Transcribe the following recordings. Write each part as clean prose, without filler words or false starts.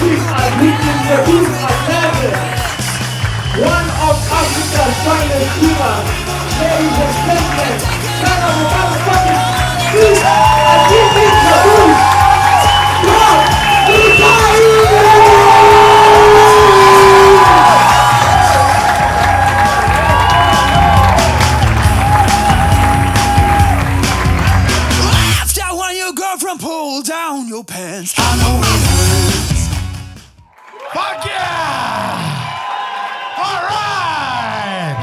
These are reaching the roof of heaven. One of Africa's finest singers, ladies and gentlemen, turn on the motherfucking beat and give me the roof. Doug Mutai! Pull down your pants. I know it hurts. Fuck yeah! All right!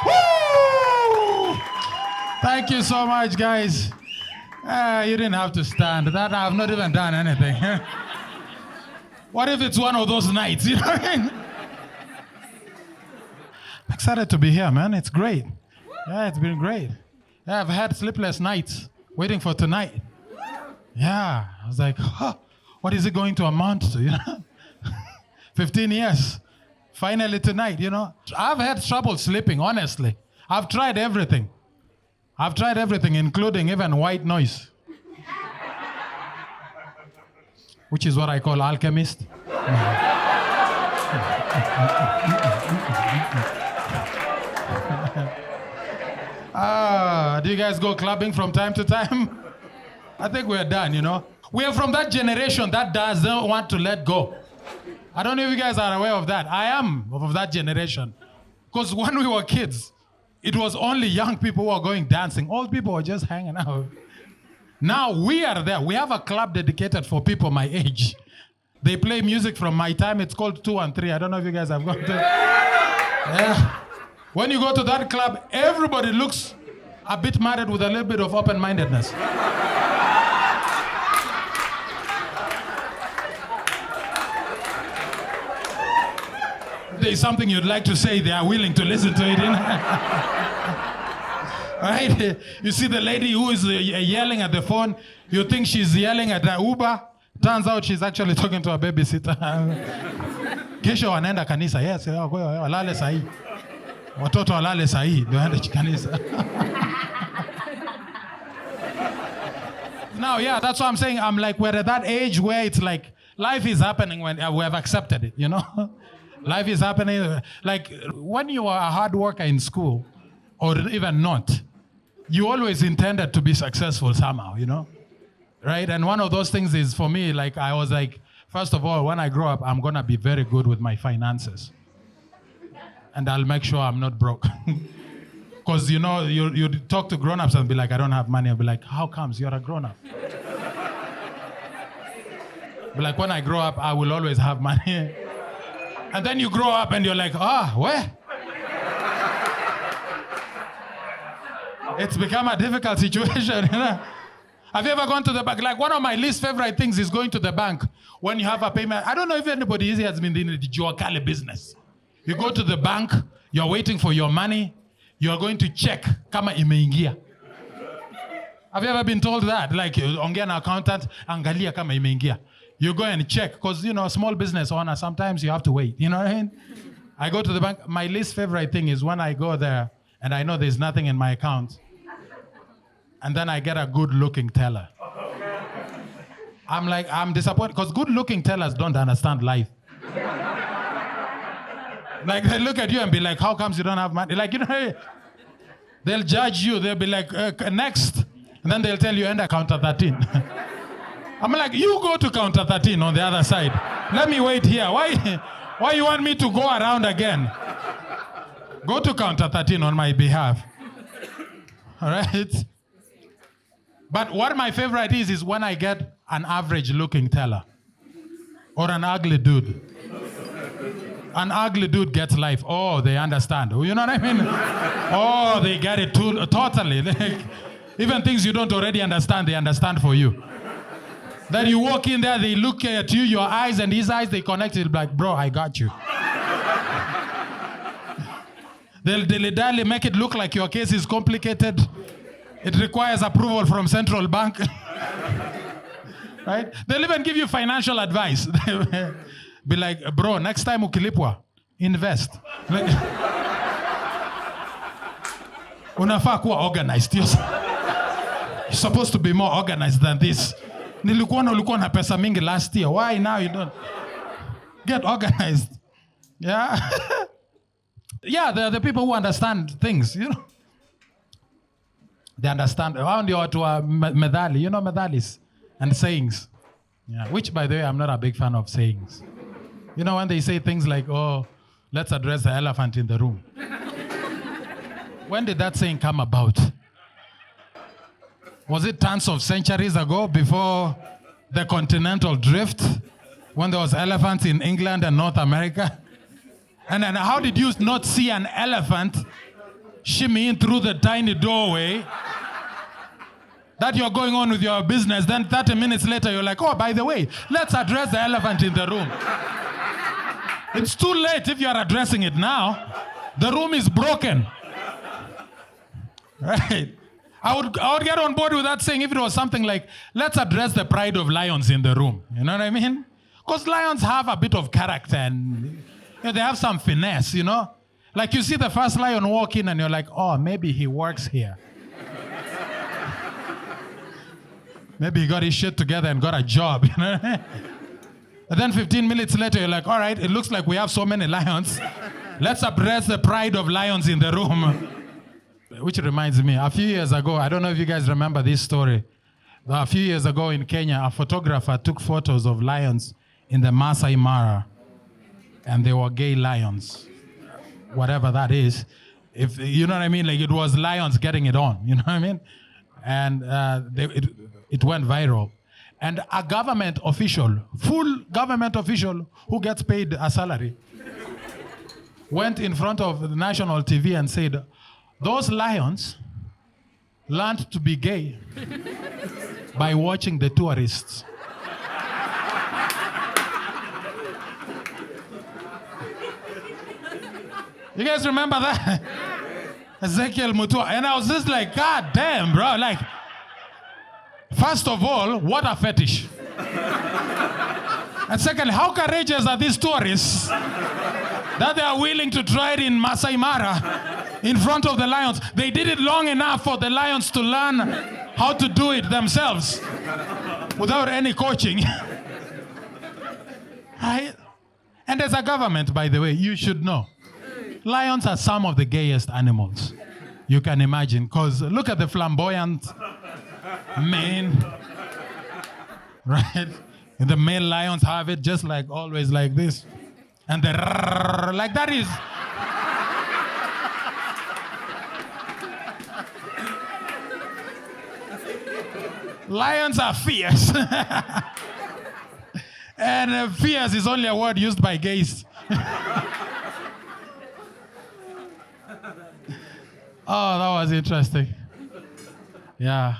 Woo! Thank you so much, guys. You didn't have to stand. That I've not even done anything. What if it's one of those nights? You know what I mean? I'm excited to be here, man. It's great. Yeah, it's been great. Yeah, I've had sleepless nights waiting for tonight. Yeah, I was like, huh, what is it going to amount to, you know? 15 years. Finally tonight, you know? I've had trouble sleeping, honestly. I've tried everything. Including even white noise. Which is what I call alchemist. Do you guys go clubbing from time to time? I think we're done, you know. We are from that generation that doesn't want to let go. I don't know if you guys are aware of that. I am of that generation. Because when we were kids, it was only young people who were going dancing. Old people were just hanging out. Now we are there. We have a club dedicated for people my age. They play music from my time. It's called 2 and 3. I don't know if you guys have gone to. Yeah. When you go to that club, everybody looks a bit married with a little bit of open-mindedness. There's something you'd like to say, they are willing to listen to it. Right? You see the lady who is yelling at the phone, you think she's yelling at the Uber, turns out she's actually talking to a babysitter. Kesho wanaenda kanisa, yes, walale sahi. Watoto walale sahi, ndio waende kanisa. Now, yeah, that's what I'm saying. I'm like, we're at that age where it's like, life is happening when we have accepted it, you know? Life is happening. Like, when you are a hard worker in school, or even not, you always intended to be successful somehow, you know? Right? And one of those things is, for me, like, I was like, first of all, when I grow up, I'm going to be very good with my finances. And I'll make sure I'm not broke. Because, you know, you talk to grown-ups and be like, I don't have money. I'll be like, how comes? You're a grown-up. But like, when I grow up, I will always have money. And then you grow up and you're like, where? It's become a difficult situation, you know? Have you ever gone to the bank? Like, one of my least favorite things is going to the bank when you have a payment. I don't know if anybody here has been in the Juakale business. You go to the bank, you're waiting for your money, you're going to check kama imeingia. Have you ever been told that? Like, ongea na accountant, angalia kama imeingia. You go and check, because, you know, small business owner, sometimes you have to wait, you know what I mean? I go to the bank. My least favorite thing is when I go there and I know there's nothing in my account, and then I get a good-looking teller. I'm like, I'm disappointed, because good-looking tellers don't understand life. Like, they look at you and be like, how comes you don't have money? Like, you know, they'll judge you. They'll be like, next. And then they'll tell you, enter counter 13. I'm like, you go to counter 13 on the other side. Let me wait here. Why you want me to go around again? Go to counter 13 on my behalf. All right? But what my favorite is when I get an average-looking teller or an ugly dude. An ugly dude gets life. Oh, they understand. You know what I mean? Oh, they get it totally. Like, even things you don't already understand, they understand for you. Then you walk in there, they look at you, your eyes and his eyes, they connect. It's like, bro, I got you. They'll dilly-dally, make it look like your case is complicated. It requires approval from central bank. Right? They'll even give you financial advice. Be like, bro, next time ukilipwa, invest. Like, unafaa kuwa organized. You're supposed to be more organized than this. Ulikuwa na pesa mingi last year. Why now you don't? Get organized. Yeah. Yeah, they're the people who understand things, you know. They understand. Around you to medali, you know, medalis and sayings. Yeah. Which, by the way, I'm not a big fan of sayings. You know, when they say things like, oh, let's address the elephant in the room. When did that saying come about? Was it tons of centuries ago before the continental drift? When there was elephants in England and North America? And then how did you not see an elephant shimmy in through the tiny doorway that you're going on with your business? Then 30 minutes later, you're like, oh, by the way, let's address the elephant in the room. It's too late if you're addressing it now. The room is broken. Right? I would get on board with that saying if it was something like, let's address the pride of lions in the room. You know what I mean? Because lions have a bit of character and they have some finesse, you know? Like you see the first lion walk in and you're like, oh, maybe he works here. Maybe he got his shit together and got a job, you know? And then 15 minutes later, you're like, all right, it looks like we have so many lions. Let's address the pride of lions in the room. Which reminds me, a few years ago, I don't know if you guys remember this story. A few years ago in Kenya, a photographer took photos of lions in the Masai Mara. And they were gay lions, whatever that is. If you know what I mean, like it was lions getting it on, you know what I mean? And it went viral. And a government official, full government official who gets paid a salary, went in front of the national TV and said, those lions learned to be gay by watching the tourists. You guys remember that? Ezekiel Mutua. And I was just like, God damn, bro. Like, first of all, what a fetish. And second, how courageous are these tourists that they are willing to try it in Masai Mara in front of the lions? They did it long enough for the lions to learn how to do it themselves without any coaching. Right? And as a government, by the way, you should know. Lions are some of the gayest animals you can imagine. Because look at the flamboyant mane. Right? And the male lions have it just like always like this. And the like that is... Lions are fierce. And fierce is only a word used by gays. Oh, that was interesting. Yeah.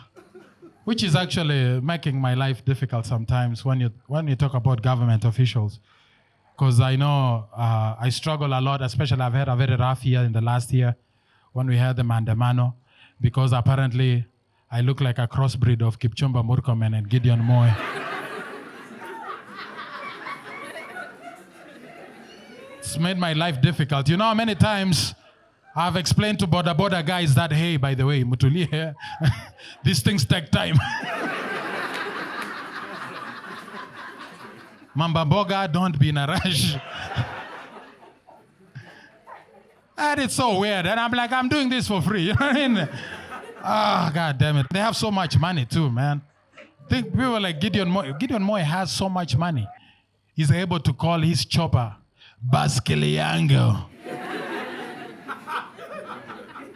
Which is actually making my life difficult sometimes when you talk about government officials. Because I know I struggle a lot, especially I've had a very rough year in the last year when we had the Maandamano, because apparently I look like a crossbreed of Kipchumba Murkomen and Gideon Moi. It's made my life difficult. You know how many times I've explained to border guys that, hey, by the way, Mutuli here, these things take time. Mamba Boga, don't be in a rush. And it's so weird. And I'm like, I'm doing this for free. You know what I mean? Oh, God damn it. They have so much money too, man. Think people like Gideon Moi. Gideon Moi has so much money. He's able to call his chopper Baskiliango.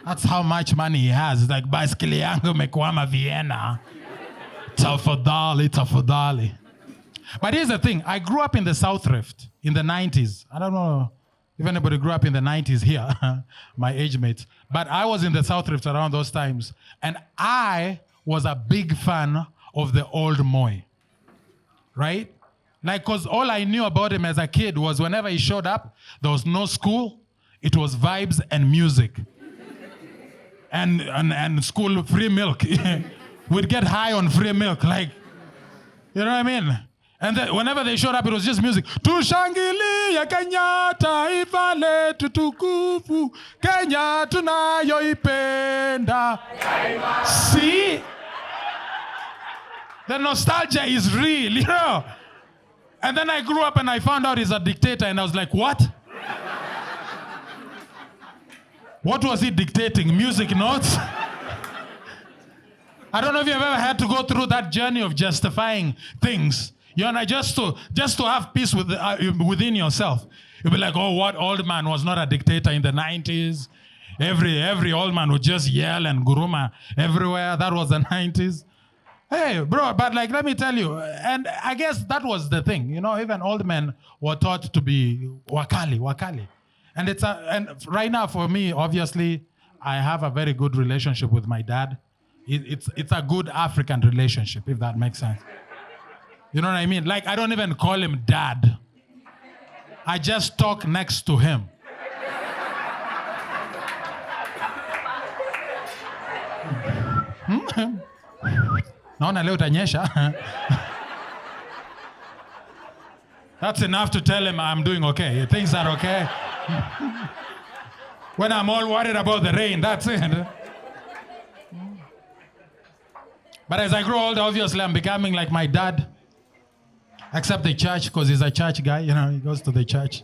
That's how much money he has. It's like Baskiliango Mekwama Vienna. Tafadali. But here's the thing. I grew up in the South Rift in the 90s. I don't know if anybody grew up in the 90s here, my age mates. But I was in the South Rift around those times. And I was a big fan of the old Moi. Right? Like, because all I knew about him as a kid was whenever he showed up, there was no school. It was vibes and music. And school free milk. We'd get high on free milk. Like, you know what I mean? And then whenever they showed up, it was just music. Tushangilia Kenya taifa letu tukufu, Kenya tunayoipenda. See? The nostalgia is real, you know? And then I grew up and I found out he's a dictator, and I was like, what? What was he dictating? Music notes? I don't know if you've ever had to go through that journey of justifying things. You know, just to have peace within yourself. You'll be like, oh, what old man was not a dictator in the 90s? Every old man would just yell and guruma everywhere. That was the 90s. Hey, bro, but like, let me tell you, and I guess that was the thing. You know, even old men were taught to be wakali. And right now for me, obviously, I have a very good relationship with my dad. It's a good African relationship, if that makes sense. You know what I mean? Like, I don't even call him dad. I just talk next to him. Naona leo utanyesha. That's enough to tell him I'm doing okay. Things are okay. When I'm all worried about the rain, that's it. But as I grow older, obviously I'm becoming like my dad. Except the church, because he's a church guy, you know, he goes to the church.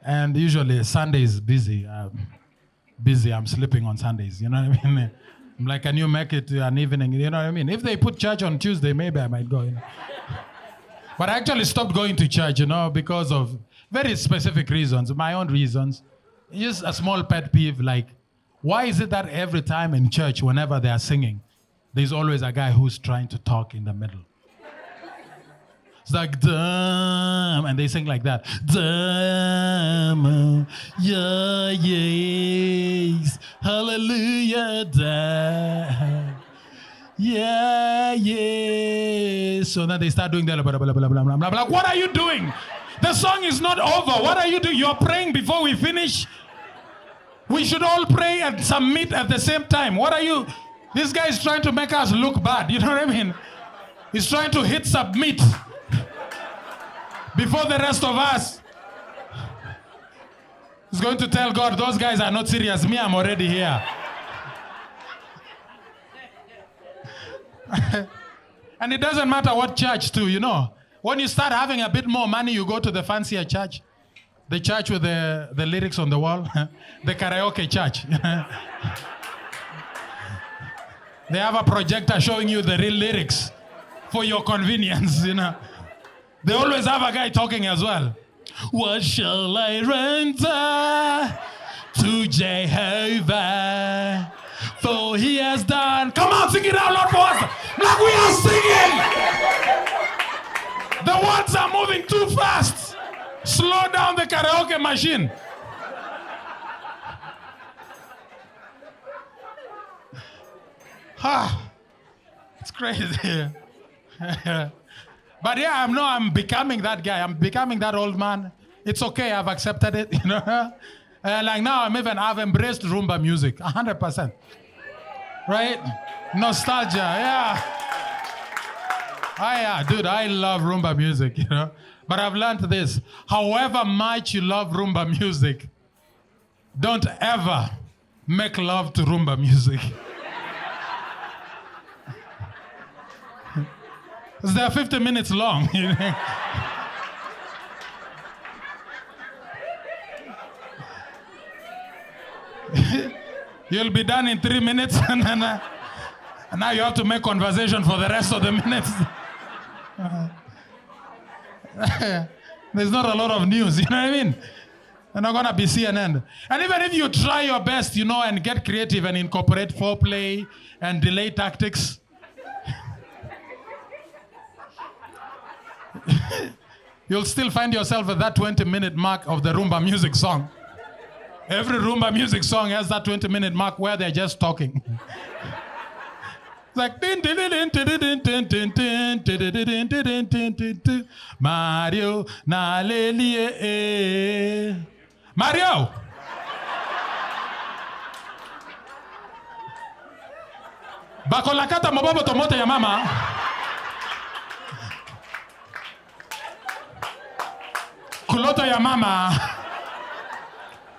And usually Sunday is busy. I'm sleeping on Sundays, you know what I mean? I'm like, can you make it an evening, you know what I mean? If they put church on Tuesday, maybe I might go, you know. But I actually stopped going to church, you know, because of very specific reasons, my own reasons. Just a small pet peeve, like, why is it that every time in church, whenever they are singing, there's always a guy who's trying to talk in the middle? It's like, damn, and they sing like that. Damn, yeah, yes, hallelujah, damn. Yeah, yes. So then they start doing that, blah, blah, blah, blah, blah, blah, blah. Like, what are you doing? The song is not over. What are you doing? You're praying before we finish. We should all pray and submit at the same time. What are you? This guy is trying to make us look bad. You know what I mean? He's trying to hit submit before the rest of us. He's going to tell God, those guys are not serious. Me, I'm already here. And it doesn't matter what church too, you know. When you start having a bit more money, you go to the fancier church. The church with the lyrics on the wall. The karaoke church. They have a projector showing you the real lyrics for your convenience, you know. They always have a guy talking as well. What shall I render to Jehovah? For he has done. Come on, sing it out loud for us. Like we are singing. The words are moving too fast. Slow down the karaoke machine. It's crazy. But yeah, I'm becoming that guy. I'm becoming that old man. It's okay, I've accepted it, you know. Like now, I've embraced rumba music, 100%. Right? Nostalgia, yeah. Yeah, dude, I love rumba music, you know. But I've learned this. However much you love rumba music, don't ever make love to rumba music. Because they're 50 minutes long. You'll be done in 3 minutes, and now you have to make conversation for the rest of the minutes. There's not a lot of news, you know what I mean? They're not gonna be CNN. And even if you try your best, you know, and get creative and incorporate foreplay and delay tactics, you'll still find yourself at that 20-minute mark of the rumba music song. Every rumba music song has that 20-minute mark where they're just talking. It's like Mario Nalelie. Mario. Bakolakata mobobo tomote ya mama. Kuloto ya mama.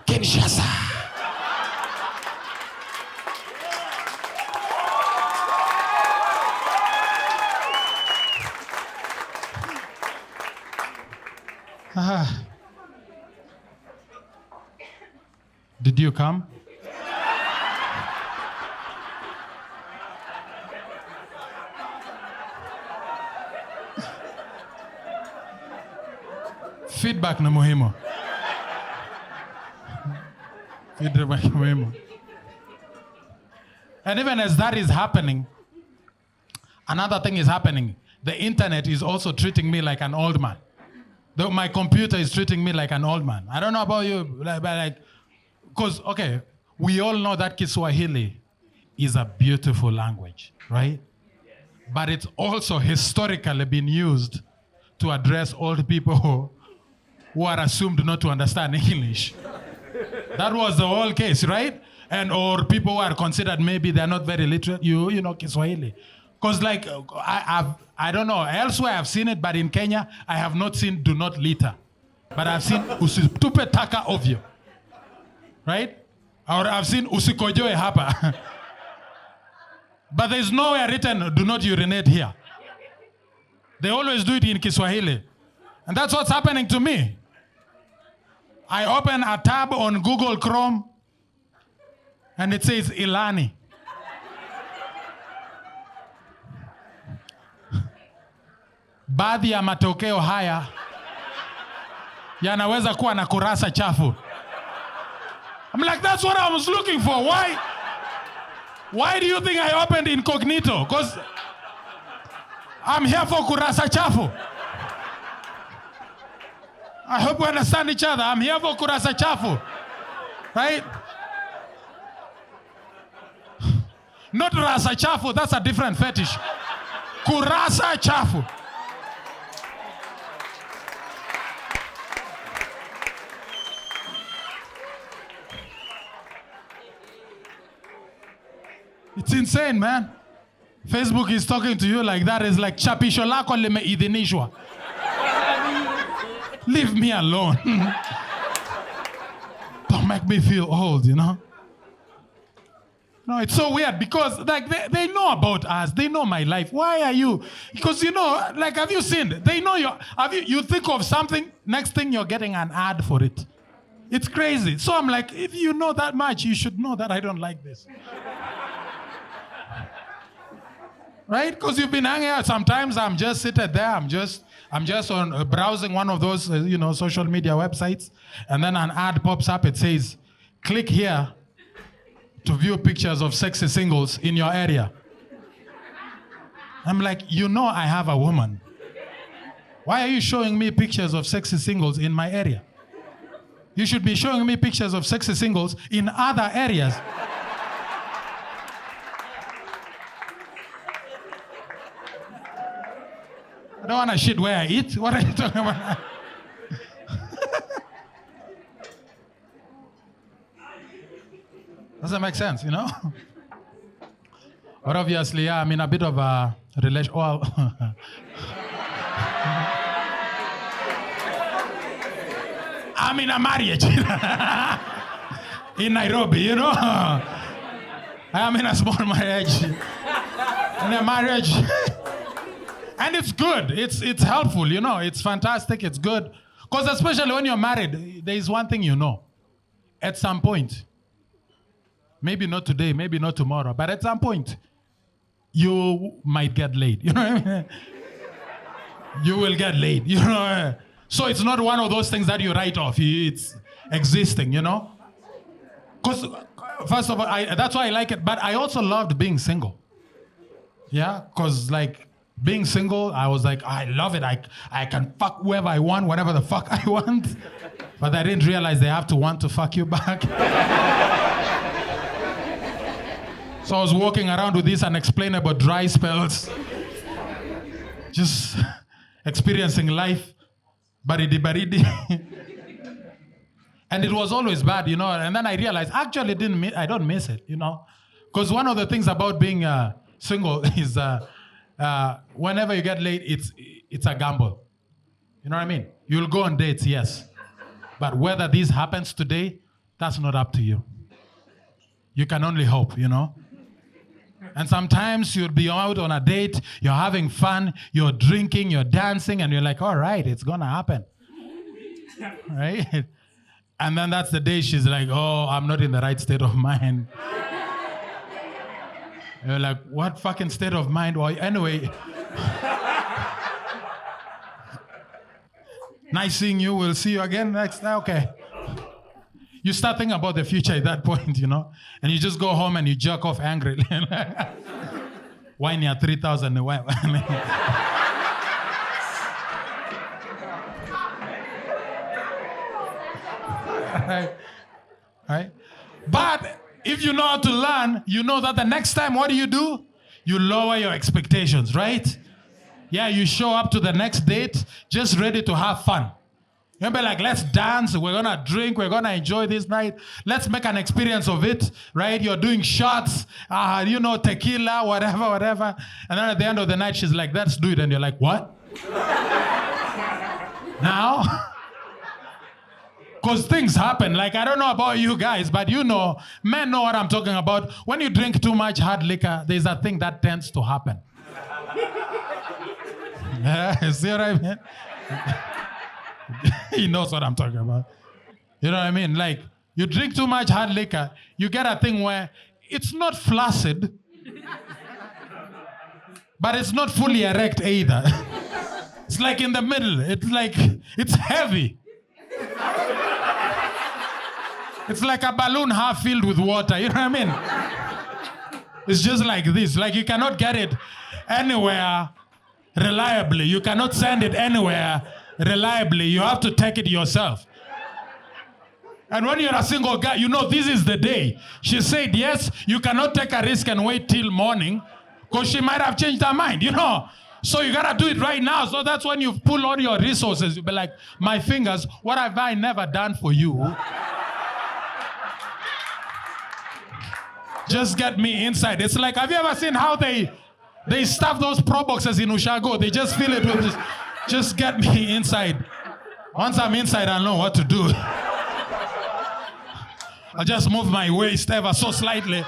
Kinshasa. Did you come? Feedback na muhimu. Feedback na muhimu. And even as that is happening, another thing is happening. The internet is also treating me like an old man. My computer is treating me like an old man. I don't know about you, but because, okay, we all know that Kiswahili is a beautiful language, right? But it's also historically been used to address old people who are assumed not to understand English. That was the whole case, right? And or people who are considered maybe they're not very literate, you know, Kiswahili. Because like, I don't know, elsewhere I've seen it, but in Kenya, I have not seen do not litter. But I've seen usitupe taka ovyo. Right? Or I've seen usikojoe hapa. But there's nowhere written, do not urinate here. They always do it in Kiswahili. And that's what's happening to me. I open a tab on Google Chrome, and it says Ilani. Baadhi ya matokeo haya yanaweza kuwa na kurasa chafu. I'm like, that's what I was looking for. Why do you think I opened incognito? Because I'm here for kurasa chafu. I hope we understand each other. I'm here for kurasa chafu. Right? Not rasa chafu, that's a different fetish. Kurasa chafu. It's insane, man. Facebook is talking to you like that. Is like chapisho lako limeidhinishwa. Leave me alone. Don't make me feel old, you know? No, it's so weird because like they know about us. They know my life. Why are you? Because you know, like, have you seen? They know you think of something, next thing you're getting an ad for it. It's crazy. So I'm like, if you know that much, you should know that I don't like this. Right? Because you've been hanging out. Sometimes I'm just seated there. I'm just on browsing one of those, social media websites. And then an ad pops up. It says, click here to view pictures of sexy singles in your area. I'm like, I have a woman. Why are you showing me pictures of sexy singles in my area? You should be showing me pictures of sexy singles in other areas. I don't want to shit where I eat. What are you talking about? Doesn't make sense, But obviously, yeah, I'm in a bit of a relation. Well, I'm in a marriage in Nairobi, I am in a small marriage. In a marriage. And it's good. It's helpful, It's fantastic. It's good. Because especially when you're married, there is one thing you know. At some point, maybe not today, maybe not tomorrow, but at some point, you might get laid. You know what I mean? You will get laid. So it's not one of those things that you write off. It's existing, Because, first of all, that's why I like it. But I also loved being single. Yeah? Because, being single, I was like, I love it. I can fuck whoever I want, whatever the fuck I want. But I didn't realize they have to want to fuck you back. So I was walking around with these unexplainable dry spells. Just experiencing life. Baridi. And it was always bad, And then I realized, actually, I don't miss it, Because one of the things about being single is... whenever you get late, it's a gamble. You know what I mean? You'll go on dates, yes. But whether this happens today, that's not up to you. You can only hope, And sometimes you'll be out on a date, you're having fun, you're drinking, you're dancing, and you're like, all right, it's gonna happen. right? And then that's the day she's like, oh, I'm not in the right state of mind. You're like, what fucking state of mind? Well, anyway, nice seeing you. We'll see you again next time. Okay. You start thinking about the future at that point, you know, and you just go home and you jerk off angrily. Why near 3,000? Right? But if you know how to learn, you know that the next time, what do? You lower your expectations, right? Yeah, you show up to the next date just ready to have fun. You'll be like, let's dance, we're gonna drink, we're gonna enjoy this night. Let's make an experience of it, right? You're doing shots, tequila, whatever. And then at the end of the night, she's like, let's do it. And you're like, what? Now? Because things happen. Like, I don't know about you guys, but men know what I'm talking about. When you drink too much hard liquor, there's a thing that tends to happen. Yeah, see what I mean? He knows what I'm talking about. You know what I mean? Like, you drink too much hard liquor, you get a thing where it's not flaccid, but it's not fully erect either. It's like in the middle. It's like, it's heavy. It's like a balloon half filled with water. You know what I mean? It's just like this. Like, you cannot get it anywhere reliably. You cannot send it anywhere reliably. You have to take it yourself. And when you're a single guy, you know this is the day. She said, yes, you cannot take a risk and wait till morning because she might have changed her mind, you know. So you gotta do it right now. So that's when you pull all your resources. You'll be like, my fingers, what have I never done for you? Just get me inside. It's like, have you ever seen how they stuff those pro boxes in Ushago? They just fill it with this. Just get me inside. Once I'm inside, I'll know what to do. I'll just move my waist ever so slightly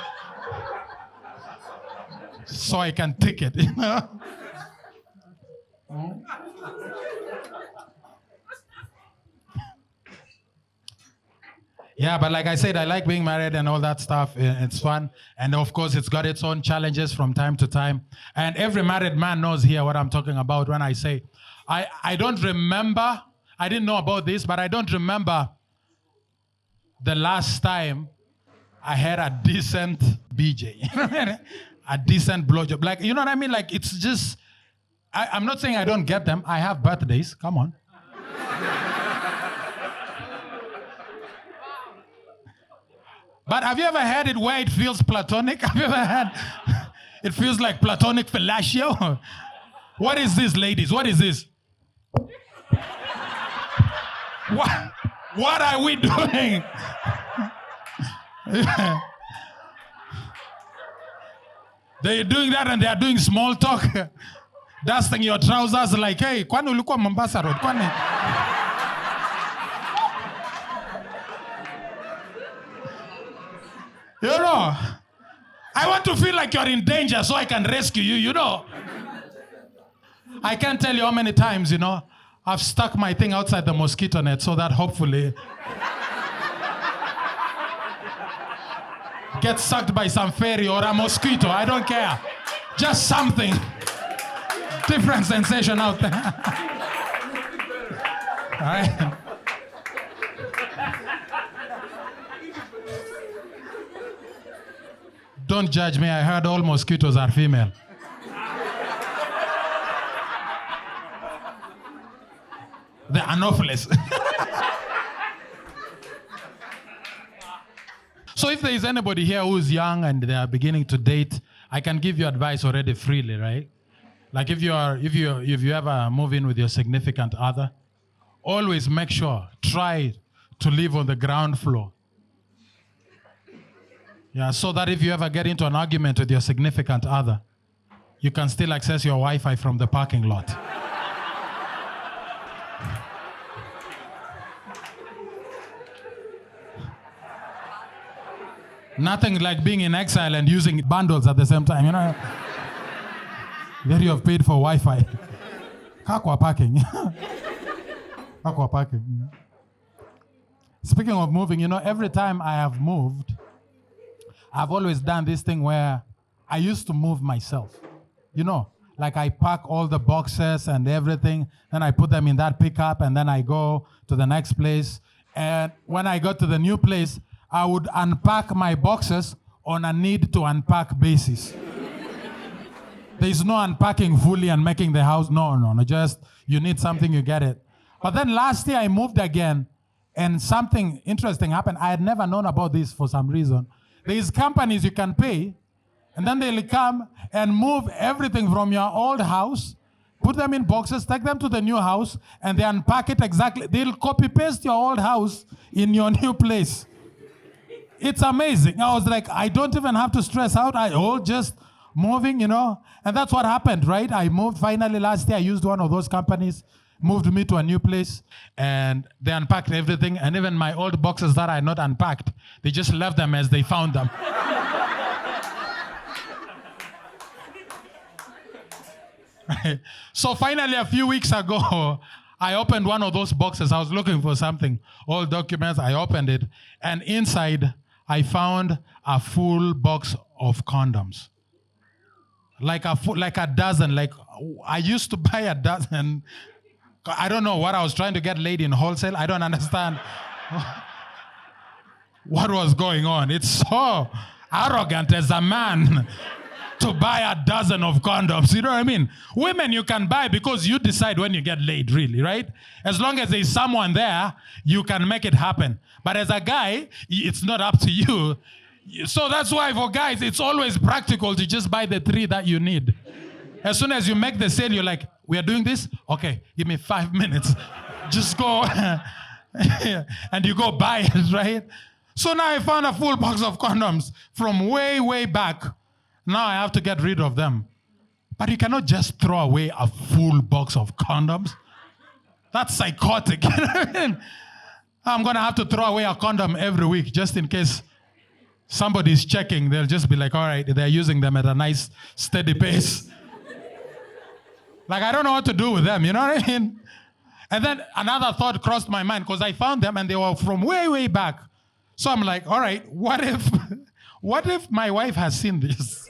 so I can take it, you know? Yeah, but like I said, I like being married and all that stuff. It's fun. And of course, it's got its own challenges from time to time. And every married man knows here what I'm talking about when I say, I don't remember, I didn't know about this, but I don't remember the last time I had a decent BJ. A decent blowjob. Like, you know what I mean? Like, it's just, I'm not saying I don't get them. I have birthdays. Come on. But have you ever had it where it feels platonic? Have you ever had, it feels like platonic fellatio? What is this, ladies? What is this? What are we doing? They're doing that and they're doing small talk. Dusting your trousers like, hey, kwani ulikuwa Mombasa Road? Kwani? You know, I want to feel like you're in danger so I can rescue you, you know. I can't tell you how many times, you know, I've stuck my thing outside the mosquito net so that hopefully get sucked by some fairy or a mosquito. I don't care. Just something. Different sensation out there. All right. Don't judge me. I heard all mosquitoes are female. They're anopheles. So if there is anybody here who's young and they are beginning to date, I can give you advice already freely, right? Like if you ever move in with your significant other, always make sure, try to live on the ground floor. Yeah, so that if you ever get into an argument with your significant other, you can still access your Wi-Fi from the parking lot. Nothing like being in exile and using bundles at the same time, you know? Where you have paid for Wi-Fi. Kakwa parking. Kakwa parking. Speaking of moving, every time I have moved, I've always done this thing where I used to move myself. Like I pack all the boxes and everything, then I put them in that pickup, and then I go to the next place. And when I got to the new place, I would unpack my boxes on a need to unpack basis. There's no unpacking fully and making the house. No. Just you need something, you get it. But then last year I moved again, and something interesting happened. I had never known about this for some reason. There's companies you can pay, and then they'll come and move everything from your old house, put them in boxes, take them to the new house, and they unpack it exactly. They'll copy-paste your old house in your new place. It's amazing. I was like, I don't even have to stress out. Just moving, And that's what happened, right? I moved finally last year. I used one of those companies, moved me to a new place, and they unpacked everything. And even my old boxes that I had not unpacked, they just left them as they found them. Right. So finally, a few weeks ago, I opened one of those boxes. I was looking for something, old documents. I opened it, and inside, I found a full box of condoms. Like a dozen. Like I used to buy a dozen. I don't know what I was trying to get laid in wholesale. I don't understand what was going on. It's so arrogant as a man to buy a dozen of condoms. You know what I mean? Women you can buy because you decide when you get laid, really, right? As long as there's someone there, you can make it happen. But as a guy, it's not up to you. So that's why for guys, it's always practical to just buy the 3 that you need. As soon as you make the sale, you're like, we are doing this? Okay, give me 5 minutes. Just go. And you go buy it, right? So now I found a full box of condoms from way, way back. Now I have to get rid of them. But you cannot just throw away a full box of condoms. That's psychotic. I'm going to have to throw away a condom every week just in case somebody's checking. They'll just be like, all right, they're using them at a nice, steady pace. Like, I don't know what to do with them, you know what I mean? And then another thought crossed my mind because I found them and they were from way, way back. So I'm like, all right, what if my wife has seen this?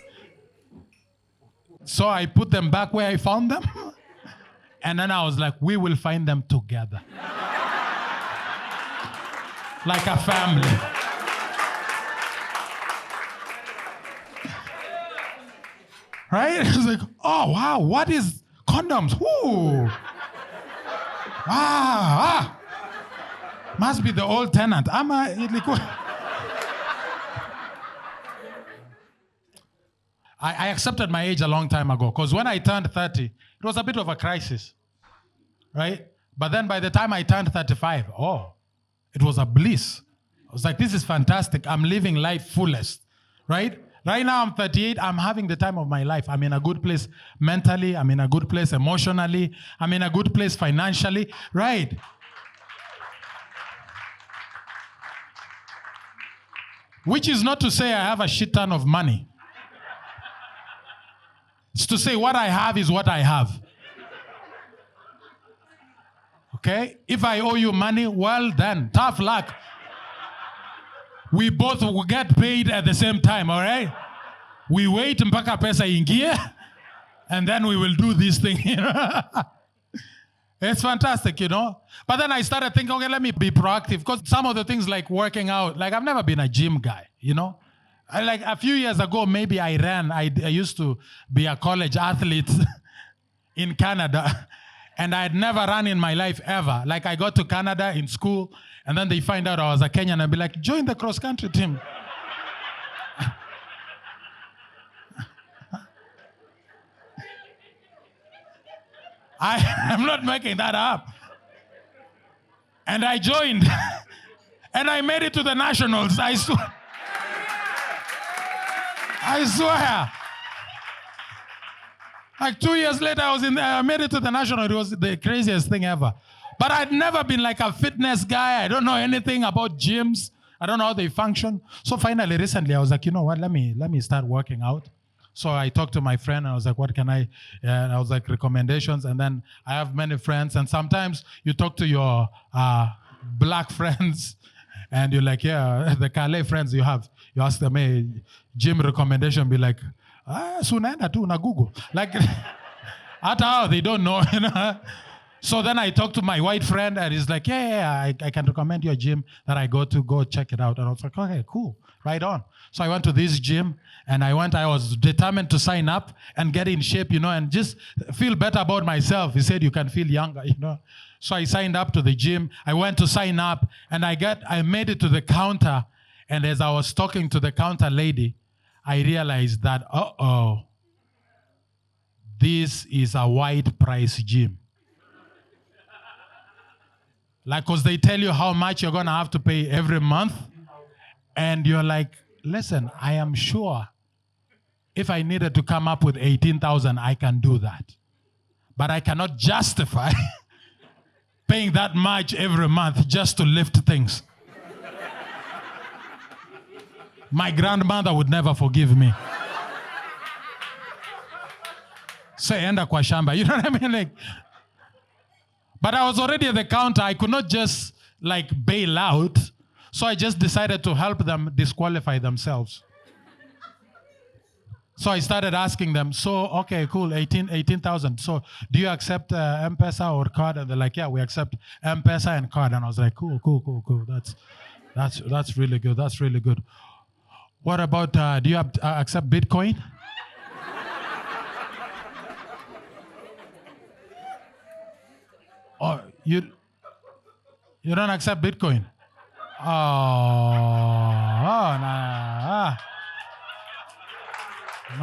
So I put them back where I found them. And then I was like, we will find them together. Like a family. Right? It was like, oh, wow, what is condoms? Whoo! Must be the old tenant. I accepted my age a long time ago because when I turned 30, it was a bit of a crisis, right? But then by the time I turned 35, it was a bliss. I was like, this is fantastic. I'm living life fullest, right? Right now I'm 38. I'm having the time of my life. I'm in a good place mentally. I'm in a good place emotionally. I'm in a good place financially, right? Which is not to say I have a shit ton of money. It's to say what I have is what I have. Okay? If I owe you money, well then, tough luck. We both will get paid at the same time, all right? We wait mpaka pesa ingie, and then we will do this thing. It's fantastic, But then I started thinking, okay, let me be proactive. Because some of the things like working out, like I've never been a gym guy, Like a few years ago, maybe I ran. I used to be a college athlete in Canada. And I had never run in my life ever. Like I got to Canada in school, and then they find out I was a Kenyan and be like, join the cross-country team. I'm not making that up. And I joined. And I made it to the nationals. I swear. Like 2 years later, I made it to the national. It was the craziest thing ever. But I'd never been like a fitness guy. I don't know anything about gyms. I don't know how they function. So finally, recently, I was like, you know what? Let me start working out. So I talked to my friend and I was like, what can I? And I was like, recommendations. And then I have many friends. And sometimes you talk to your black friends and you're like, yeah, the Calais friends you have, you ask them, hey, gym recommendation, be like, sunaenda tu na Google. Like, at how they don't know, you know. So then I talked to my white friend, and he's like, I can recommend you a gym that I go to, go check it out. And I was like, okay, cool, right on. So I went to this gym, and I was determined to sign up and get in shape, you know, and just feel better about myself. He said, you can feel younger, you know. So I signed up to the gym. I went to sign up, and I made it to the counter. And as I was talking to the counter lady, I realized that, this is a white price gym. Like, because they tell you how much you're going to have to pay every month. And you're like, listen, I am sure if I needed to come up with 18,000, I can do that. But I cannot justify paying that much every month just to lift things. My grandmother would never forgive me. Say, enda kwa shamba. You know what I mean? Like, but I was already at the counter. I could not just like bail out. So I just decided to help them disqualify themselves. So I started asking them, so, okay, cool, 18,000. So do you accept M-Pesa or card? And they're like, yeah, we accept M-Pesa and card. And I was like, cool. That's really good. That's really good. What about, do you accept Bitcoin? Oh, you don't accept Bitcoin?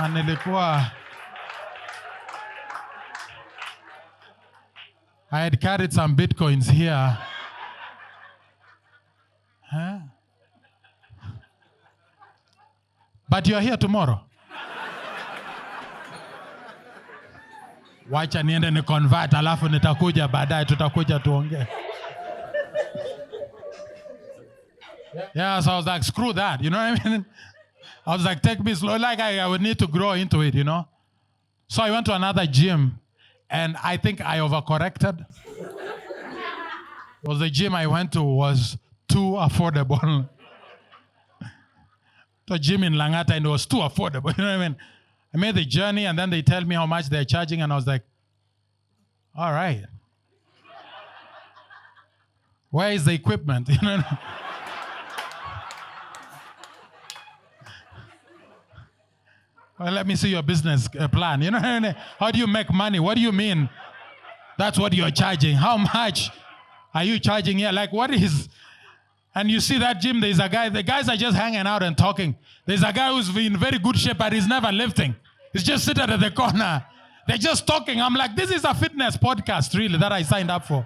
Nilikuwa I had carried some Bitcoins here. Huh? But you're here tomorrow. Wacha niende ni convert alafu nitakuja baadaye tutakuja tuongee. Yeah, so I was like, screw that, you know what I mean? I was like, take me slow, like I would need to grow into it, you know? So I went to another gym, and I think I overcorrected. Because the gym I went to was too affordable. The gym in Langata, and it was too affordable, you know what I mean? I made the journey, and then they tell me how much they're charging, and I was like, all right. Where is the equipment? You know? Well, let me see your business plan. You know what I mean? How do you make money? What do you mean? That's what you're charging. How much are you charging here? Like, what is... And you see that gym, there's a guy, the guys are just hanging out and talking. There's a guy who's in very good shape, but he's never lifting. He's just sitting at the corner. They're just talking. I'm like, this is a fitness podcast, really, that I signed up for.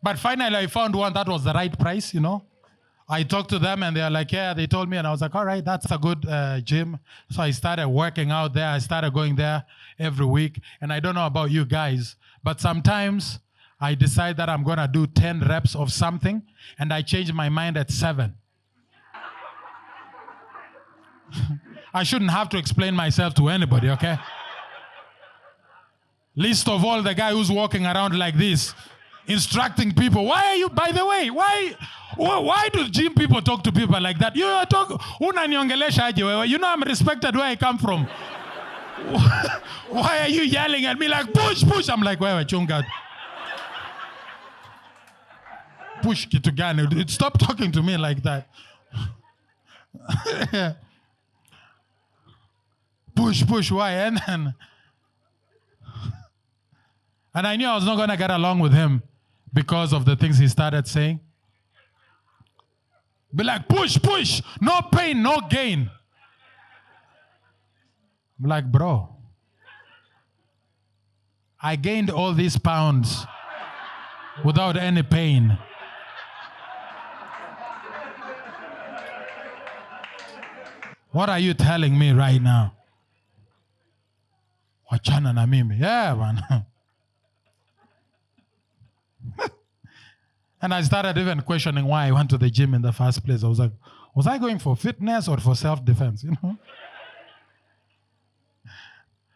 But finally, I found one that was the right price, you know. I talked to them, and they're like, yeah, they told me. And I was like, all right, that's a good gym. So I started working out there. I started going there every week. And I don't know about you guys, but sometimes I decide that I'm going to do 10 reps of something, and I change my mind at 7. I shouldn't have to explain myself to anybody, okay? Least of all the guy who's walking around like this, instructing people. Why are you, by the way, why do gym people talk to people like that? You know I'm respected where I come from. Why are you yelling at me like, push, push? I'm like, wewe chunga. Push kitu gani? Stop talking to me like that. Push, why? And I knew I was not going to get along with him because of the things he started saying. Be like, push, no pain, no gain. I'm like, bro, I gained all these pounds without any pain. What are you telling me right now? Wachana na mimi. Yeah, man. And I started even questioning why I went to the gym in the first place. I was like, was I going for fitness or for self-defense? You know?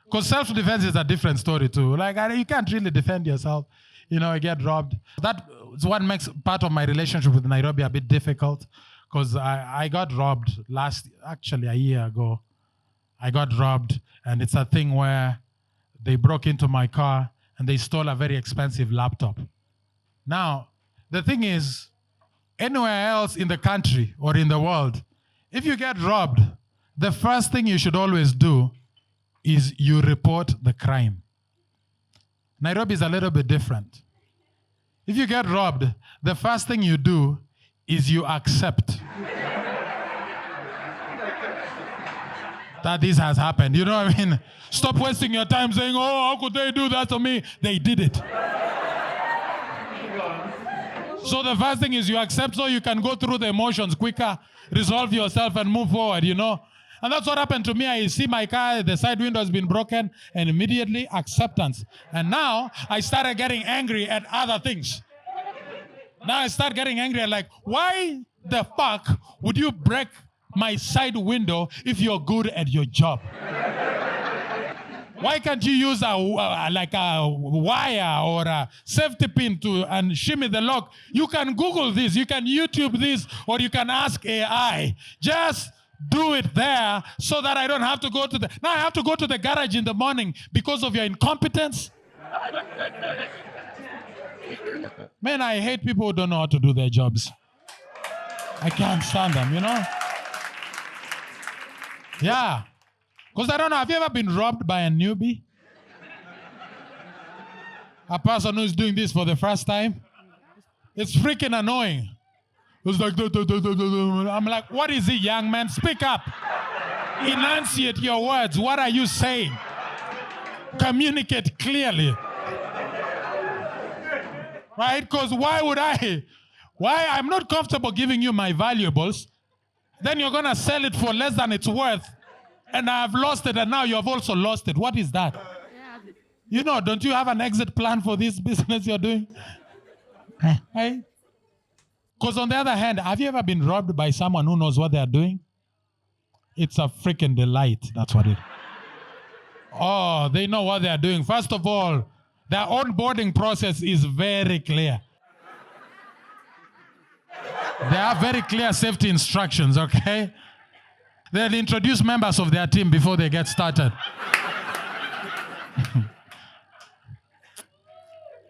Because self-defense is a different story too. Like, you can't really defend yourself I get robbed. That's what makes part of my relationship with Nairobi a bit difficult, because I got robbed a year ago. I got robbed, and it's a thing where they broke into my car and they stole a very expensive laptop. Now, the thing is, anywhere else in the country or in the world, if you get robbed, the first thing you should always do is you report the crime. Nairobi is a little bit different. If you get robbed, the first thing you do is you accept that this has happened. You know what I mean? Stop wasting your time saying, oh, how could they do that to me? They did it. So the first thing is you accept so you can go through the emotions quicker, resolve yourself and move forward, And that's what happened to me. I see my car, the side window has been broken, and immediately acceptance. And now I started getting angry at other things. Now I start getting angry at why the fuck would you break my side window if you're good at your job? Why can't you use a wire or a safety pin and shimmy the lock? You can Google this, you can YouTube this, or you can ask AI. Just do it there so that I don't have to go to now I have to go to the garage in the morning because of your incompetence. Man, I hate people who don't know how to do their jobs. I can't stand them, Yeah. Because I don't know, have you ever been robbed by a newbie? A person who's doing this for the first time? It's freaking annoying. It's like, I'm like, what is it, young man? Speak up. Enunciate your words. What are you saying? Communicate clearly. Right? Because why I'm not comfortable giving you my valuables. Then you're going to sell it for less than it's worth. And I've lost it, and now you have also lost it. What is that? Don't you have an exit plan for this business you're doing? Hey? Because on the other hand, have you ever been robbed by someone who knows what they're doing? It's a freaking delight. That's what it is. Oh, they know what they're doing. First of all, their onboarding process is very clear. They have very clear safety instructions, okay? They'll introduce members of their team before they get started.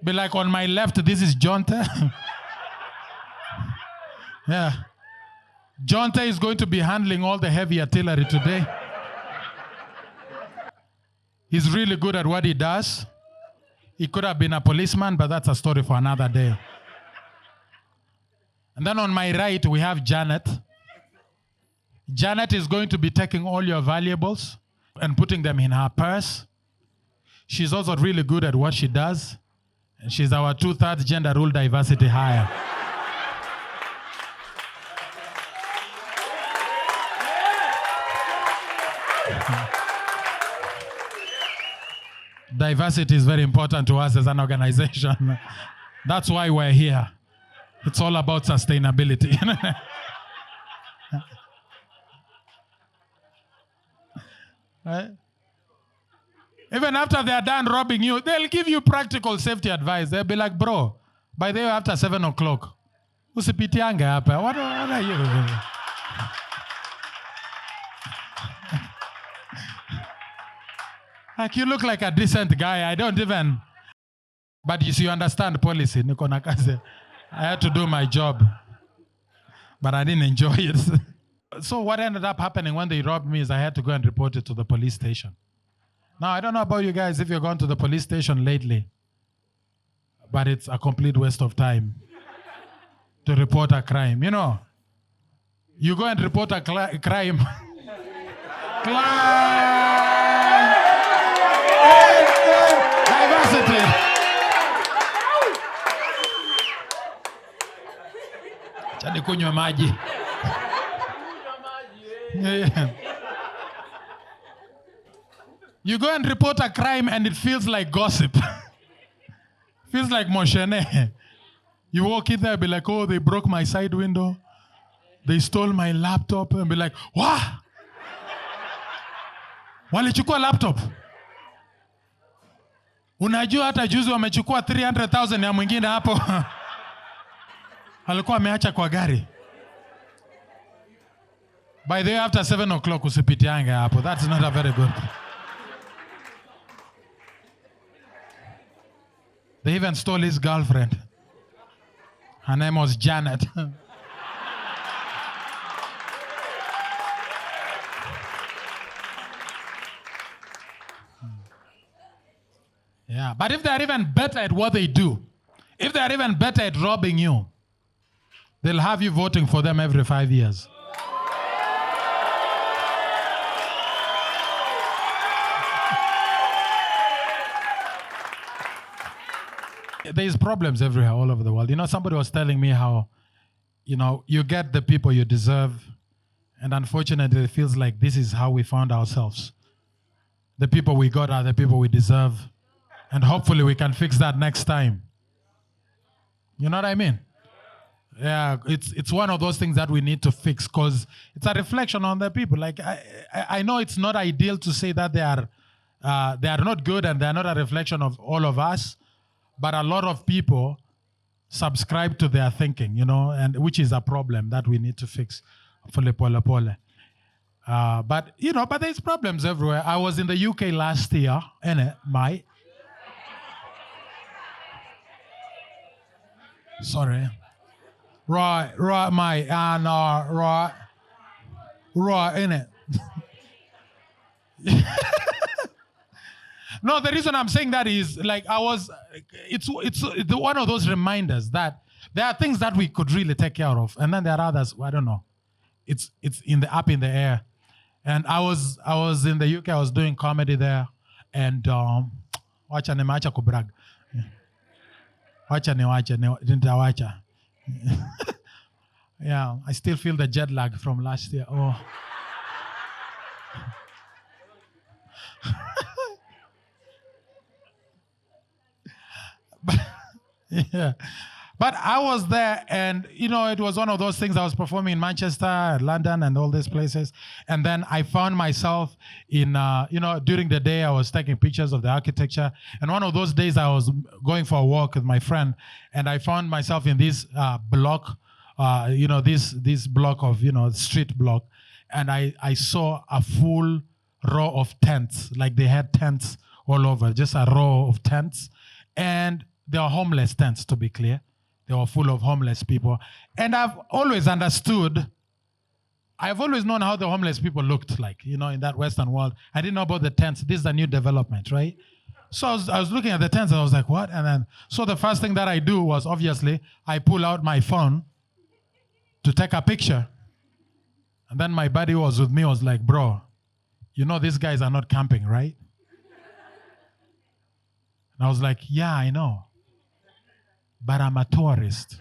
Be like, on my left, this is Jonte. Yeah. Jonte is going to be handling all the heavy artillery today. He's really good at what he does. He could have been a policeman, but that's a story for another day. And then on my right, we have Janet. Janet is going to be taking all your valuables and putting them in her purse. She's also really good at what she does. And she's our 2/3 gender rule diversity hire. Diversity is very important to us as an organization. That's why we're here. It's all about sustainability. Right? Even after they're done robbing you, they'll give you practical safety advice. They'll be like, bro, by the way, after 7 o'clock, usipitiange hapa. What are you doing? Like, you look like a decent guy. I don't even... But you understand policy. I had to do my job. But I didn't enjoy it. So what ended up happening when they robbed me is I had to go and report it to the police station. Now, I don't know about you guys if you've gone to the police station lately, but it's a complete waste of time to report a crime. You go and report a crime. Diversity. Chani kunywa maji. Yeah. You go and report a crime and it feels like gossip. Feels like moshene. You walk in there and be like, oh, they broke my side window. They stole my laptop. And be like, what? Walichukua laptop. Unajua hata juzi wamechukua 300,000 ya mwingine hapo. Alikuwa ameacha kwa gari. By the way, after 7 o'clock usipitiange hapo. That's not a very good. They even stole his girlfriend. Her name was Janet. Yeah, but if they're even better at what they do, if they're even better at robbing you, they'll have you voting for them every 5 years. There's problems everywhere, all over the world. You know, somebody was telling me how, you know, you get the people you deserve, and unfortunately, it feels like this is how we found ourselves. The people we got are the people we deserve, and hopefully we can fix that next time. You know what I mean? Yeah, it's one of those things that we need to fix because it's a reflection on the people. Like I know it's not ideal to say that they are not good and they are not a reflection of all of us, but a lot of people subscribe to their thinking, you know, and which is a problem that we need to fix. But you know, but there's problems everywhere. I was in the UK last year, Sorry. Right, innit? No, the reason I'm saying that is like it's one of those reminders that there are things that we could really take care of, and then there are others, I don't know. It's up in the air. And I was in the UK, I was doing comedy there, and wacha nimeacha kubrag. Wacha. Yeah, I still feel the jet lag from last year. Oh. Yeah. But I was there, and you know, it was one of those things. I was performing in Manchester, London, and all these places. And then I found myself in, you know, during the day I was taking pictures of the architecture. And one of those days I was going for a walk with my friend, and I found myself in this block, you know, this block of, you know, street block. And I saw a full row of tents, like they had tents all over, just a row of tents. And they were homeless tents, to be clear. They were full of homeless people. And I've always understood, I've always known how the homeless people looked like, you know, in that Western world. I didn't know about the tents. This is a new development, right? So I was looking at the tents and I was like, what? And then, so the first thing that I do was, obviously, I pull out my phone to take a picture. And then my buddy who was with me was like, bro, you know these guys are not camping, right? And I was like, yeah, I know. But I'm a tourist.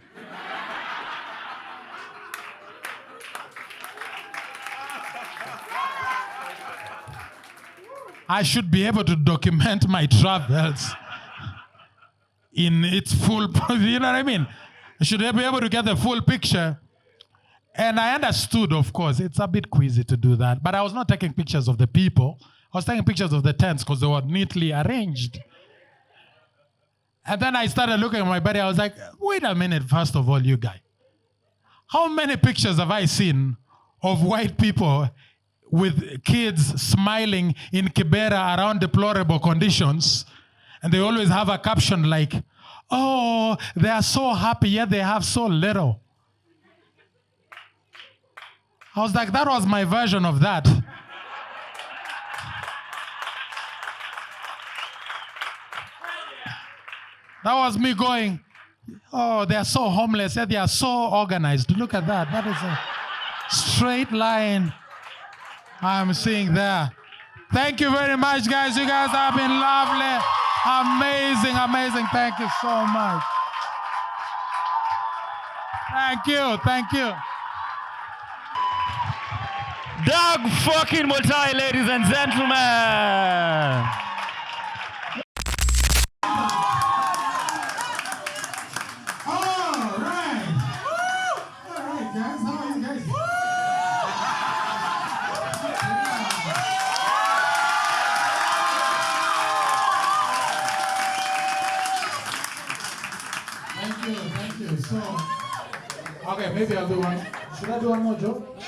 I should be able to document my travels in its full, you know what I mean? I should be able to get the full picture. And I understood, of course, it's a bit queasy to do that. But I was not taking pictures of the people. I was taking pictures of the tents because they were neatly arranged. And then I started looking at my buddy. I was like, wait a minute, first of all, you guy. How many pictures have I seen of white people with kids smiling in Kibera around deplorable conditions? And they always have a caption like, oh, they are so happy, yet they have so little. I was like, that was my version of that. That was me going, oh, they are so homeless, yet they are so organized. Look at that. That is a straight line I'm seeing there. Thank you very much, guys. You guys have been lovely. Amazing, amazing. Thank you so much. Thank you, thank you. Doug fucking Mutai, ladies and gentlemen. Okay, so okay, maybe I'll do one. Should I do one more joke?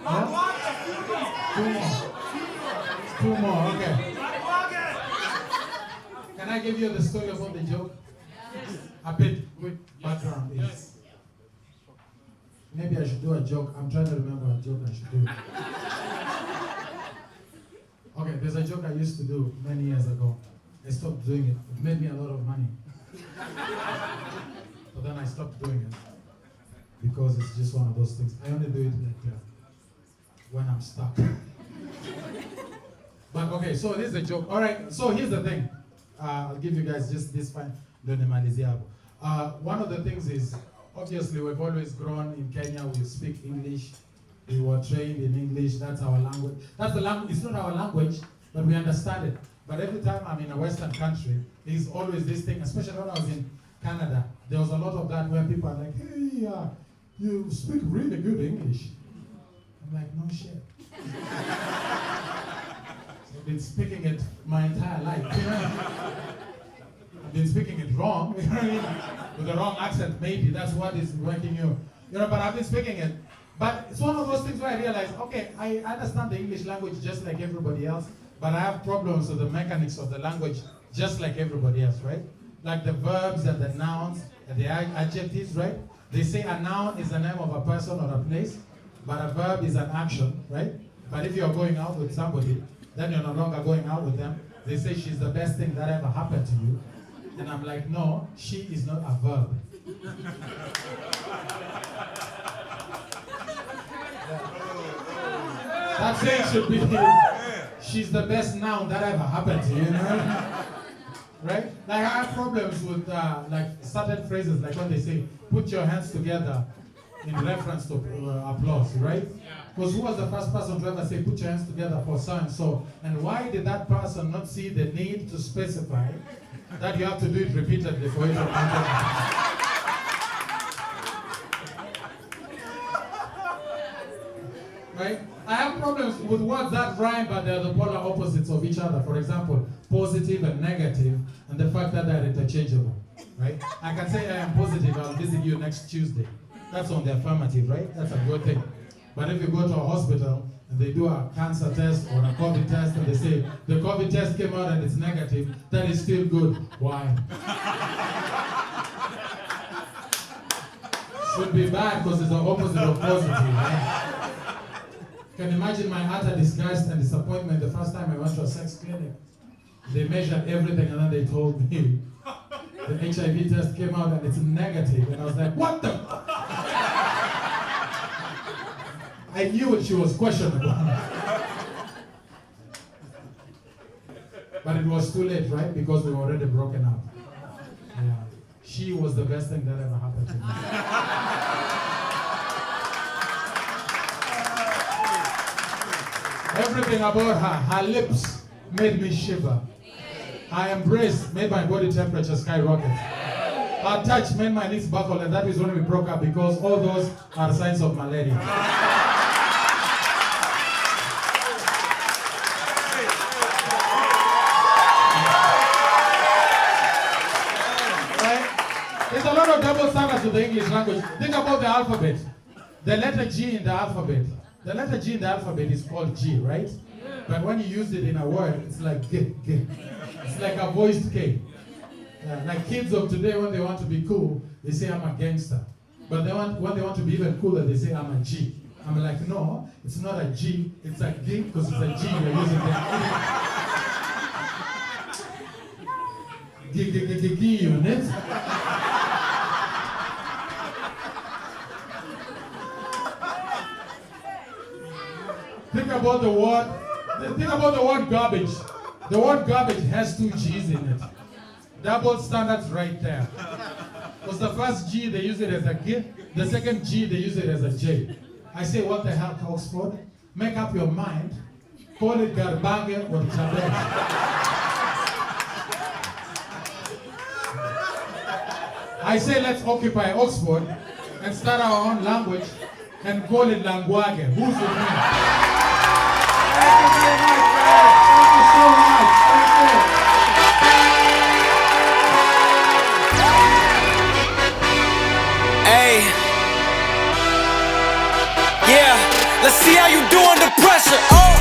Yeah? Two more, okay. Can I give you the story about the joke? A bit with background is. Maybe I should do a joke. I'm trying to remember a joke I should do. Okay, there's a joke I used to do many years ago. I stopped doing it. It made me a lot of money. But then I stopped doing it because it's just one of those things. I only do it like when I'm stuck. But okay, so this is a joke. All right, so here's the thing. I'll give you guys just this fine. One of the things is, obviously, we've always grown in Kenya. We speak English. We were trained in English. That's our language. That's the language. It's not our language, but we understand it. But every time I'm in a Western country, there's always this thing, especially when I was in Canada, there was a lot of that where people are like, hey, you speak really good English. I'm like, no shit. I've been speaking it my entire life. I've been speaking it wrong, with the wrong accent, maybe. That's what is working you. But I've been speaking it. But it's one of those things where I realize, okay, I understand the English language just like everybody else, but I have problems with the mechanics of the language just like everybody else, right? Like the verbs and the nouns and the adjectives, right? They say a noun is the name of a person or a place, but a verb is an action, right? But if you're going out with somebody, then you're no longer going out with them. They say she's the best thing that ever happened to you. And I'm like, no, she is not a verb. That thing should be, she's the best noun that ever happened to you, right? Like I have problems with like certain phrases, like when they say, put your hands together in reference to applause, right? Because who was the first person to ever say, put your hands together for so and so? And why did that person not see the need to specify that you have to do it repeatedly for it to happen? Right? I have problems with words that rhyme, but they're the polar opposites of each other. For example, positive and negative, and the fact that they're interchangeable. Right? I can say I am positive, I'll visit you next Tuesday. That's on the affirmative, right? That's a good thing. But if you go to a hospital and they do a cancer test or a COVID test and they say the COVID test came out and it's negative, that is still good. Why? Should be bad because it's the opposite of positive, right? Can imagine my utter disgust and disappointment the first time I went to a sex clinic. They measured everything and then they told me the HIV test came out and it's negative. And I was like, what the? I knew what she was questionable. But it was too late, right? Because we were already broken up. Yeah. She was the best thing that ever happened to me. Everything about her lips made me shiver. Her embrace made my body temperature skyrocket. Her touch made my knees buckle, and that is when we broke up because all those are signs of malaria. Right? There's a lot of double standards to the English language. Think about the alphabet. The letter G in the alphabet. The letter G in the alphabet is called G, right? But when you use it in a word, it's like G, G. It's like a voiced K. Like kids of today, when they want to be cool, they say I'm a gangster. But when they want to be even cooler, they say I'm a G. I'm like, no, it's not a G, it's a G because it's a G you're using the G unit. Think about the word garbage. The word garbage has two G's in it. Double standards right there. Because the first G, they use it as a G. The second G, they use it as a J. I say, what the hell, Oxford? Make up your mind. Call it Garbange or Chabet. I say, let's occupy Oxford and start our own language and call it Language. Who's with me? Thank you very much, man. Thank you so much. Thank you. pressure. Oh,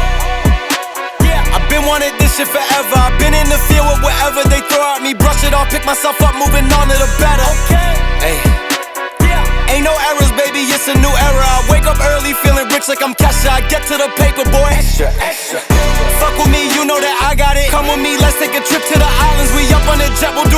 yeah. I've been wanting this shit forever. I've been in the field with whatever they throw at me. Brush it off, pick myself up, moving on to the better. Okay. Hey. Ain't no errors, baby, it's a new era. I wake up early, feeling rich like I'm Kesha. I get to the paper, boy. Extra, extra. Fuck with me, you know that I got it. Come with me, let's take a trip to the islands. We up on the jet, we'll do